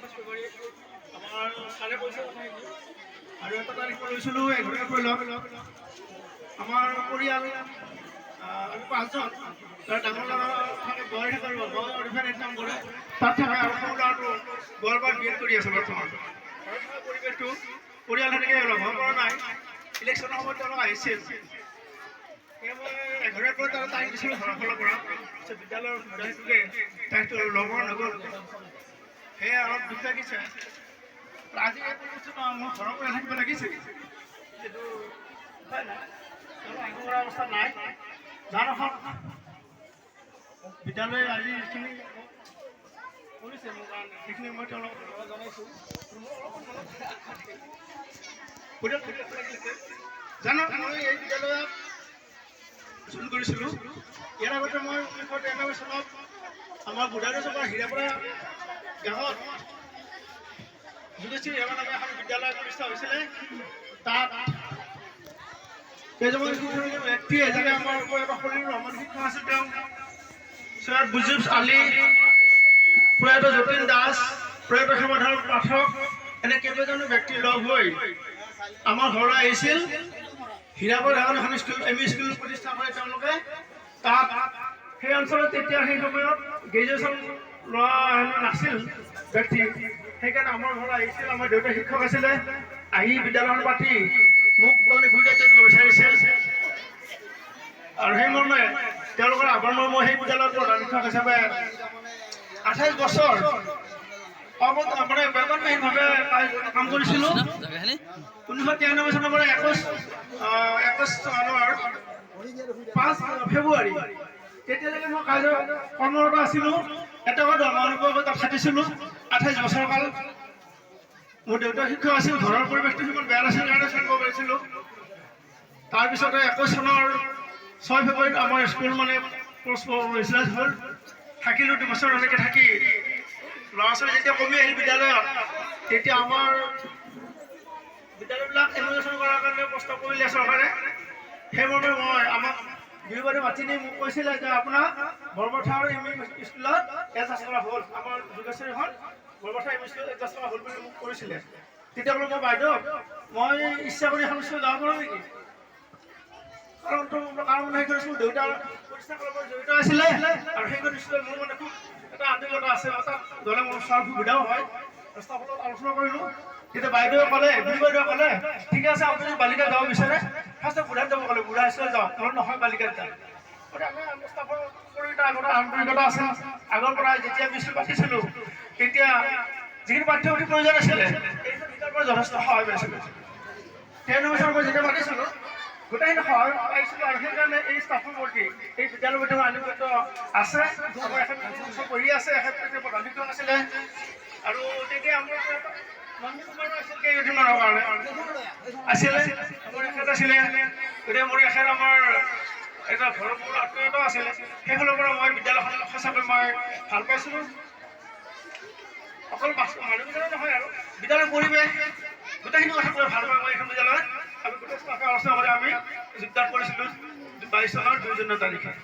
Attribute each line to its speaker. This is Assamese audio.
Speaker 1: আমাৰ ছাৰে কৈছে আৰু এটা তাৰিখ লৈছিলোঁ 11 এপ্ৰিলত আমাৰ পৰিয়াল আমি 5জন তাৰ ডাঙৰ ডাঙৰ থাকে বয় থাকে আৰু বয় অৰিফাইনেট নাম কৰে তাত থাকে আৰু সৰু ল'ৰাটো গোৱালপাৰাত বি এড কৰি আছে বৰ্তমান পৰিৱেশটো পৰিয়াল সেনেকৈ লগ হ'ব পৰা নাই ইলেকশ্যনৰ সময়ত তেওঁলোক আহিছিল সেয়ে মই 11 এপ্ৰিলত আৰু তাৰিখ দিছিলোঁ ঘৰৰ ফালৰ পৰা বিদ্যালয়ৰ সুবিধাটোকে তাৰিখটো ল'ব নগ'ল সেয়ে অলপ দুখ লাগিছে আজি মোৰ ঘৰৰ পৰা থাকিব লাগিছিল কিন্তু উপায় নাই আহিব পৰা অৱস্থা নাই যাৰ এখন বিদ্যালয়ে আজি যিখিনি কৰিছে মোৰ কাৰণে সেইখিনি মই তেওঁলোকক জনাইছোঁ জানো মই এই বিদ্যালয়ত জইন কৰিছিলোঁ ইয়াৰ আগতে মই 1993 চনত আমাৰ বুধাইৰ চকৰ হীৰাপৰা গাঁৱত যোগেশ্ৰী হেমা নামে এখন বিদ্যালয় প্ৰতিষ্ঠা হৈছিলে তাত কেইজনমান ব্যক্তি এজনে আমাৰ শৰীৰ ৰহমান শিক্ষক আছিল তেওঁ সৈয়দ বুজুব আলী প্ৰয়াত যতীন দাস প্ৰয়াত সমাধান পাঠক এনে কেইবাজনো ব্যক্তি লগ হৈ আমাৰ ঘৰলৈ আহিছিল হীৰাপৰা এখন স্কুল এম.ই. স্কুল প্ৰতিষ্ঠা কৰে তেওঁলোকে তাত সেই অঞ্চলত তেতিয়া সেই সময়ত গ্ৰেজুৱেশ্যন লোৱা নাছিল ব্যক্তি সেইকাৰণে আমাৰ ঘৰলৈ আহিছিল আমাৰ দেউতা শিক্ষক আছিলে আহি বিদ্যালয়খন পাতি মোক মানে সুবিধা দিব বিচাৰিছিল আৰু সেই মৰ্মে তেওঁলোকৰ আহ্বান মৰ্মে সেই বিদ্যালয়ৰ প্ৰধান শিক্ষক হিচাপে 28 বছৰ মানে বেতনবিহীনভাৱে কাম কৰিছিলোঁ 1993 চনৰ পৰা 21 চনৰ 5 ফেব্ৰুৱাৰী তেতিয়ালৈকে মই কৰ্মৰত আছিলোঁ এটকা দৰমহা নোপোৱাকৈ তাত খাটিছিলোঁ 28 বছৰ কাল মোৰ দেউতা শিক্ষক আছিল ঘৰৰ পৰিৱেশটো সিমান বেয়া নাছিল কাৰণে চলিব পাৰিছিলোঁ তাৰপিছতে 21 চনৰ 6 ফেব্ৰুৱাৰীত আমাৰ স্কুল মানে ৰিচাৰ্জ হ'ল থাকিলোঁ 2 বছৰ এনেকৈ থাকি ল'ৰা ছোৱালী যেতিয়া কমি আহিল বিদ্যালয়ত তেতিয়া আমাৰ বিদ্যালয়বিলাক এনোভেশ্যন কৰাৰ কাৰণে প্ৰস্তাৱ কৰিলে চৰকাৰে সেইমৰ্মে মই আমাক দুইবাৰে মাতি নি মোক কৈছিলে যে আপোনাক বৰপথাৰ এম.ই. স্কুলত এডজাষ্ট কৰা হ'ল আমাৰ যোগেশ্বৰীখন বৰপথাৰ এম.ই. স্কুলত এডজাষ্ট কৰা হ'ল বুলি মোক কৰিছিলে তেতিয়া বোলো মই বাইদেউ মই ইচ্ছা কৰি এখন স্কুল যাব পাৰোঁ নেকি কাৰণ সেইখন স্কুল দেউতাৰ প্ৰতিষ্ঠা কৰাৰ লগত জড়িত আছিলে আৰু সেইখন স্কুলত মোৰ মানে খুব এটা আন্তৰিকতা আছে তাত গ'লে মোৰ চোৱাৰ সুবিধাও হয় ৰাস্তাৰ ফলত আলোচনা কৰিলোঁ তেতিয়া বাইদেৱে ক'লে বাইদেৱে ক'লে ঠিক আছে আপুনি বালিকাত যাব বিচাৰে ফাৰ্ষ্টত বুঢ়াত যাব ক'লে বুঢ়া স্কুলত যাওক নহ'লে নহয় বালিকাত যাম আন্তৰিকতা আছে আগৰ পৰা যেতিয়া আমি স্কুল পাতিছিলোঁ তেতিয়া যিখিনি পাঠ্যপুথিৰ প্ৰয়োজন আছিলে এইটো শিকাৰ পৰা যথেষ্ট সহায় পাইছিলোঁ 93 চনৰ পৰা যেতিয়া পাতিছিলোঁ গোটেইখিনি সহায় পাইছিলোঁ আৰু সেইকাৰণে এই ষ্টাফৰ প্ৰতি এই বিদ্যালয়ৰ প্ৰতি আনুগত্য আছে আমাৰ এখন পঢ়ি আছে এখন প্ৰধান শিক্ষক আছিলে আৰু তেতিয়া আমাৰ আছিল কেইদিনমানৰ কাৰণে আছিলে আমাৰ এখেত আছিলে গতিকে মোৰ এখেত আমাৰ এটা ঘৰৰ মোৰ আত্মীয়তা আছিলে সেইফালৰ পৰা মই বিদ্যালয়খন সঁচাকৈ মই ভাল পাইছিলোঁ অকল মানুহবিলাকে নহয় আৰু বিদ্যালয়ৰ পৰিৱেশ গোটেইখিনি কথা কৈ ভাল পাওঁ মই এইখন বিদ্যালয়ত আমি গোটেই ষ্টাফে আলোচনা কৰি আমি যোগদান কৰিছিলোঁ 22 চনৰ 2 তাৰিখে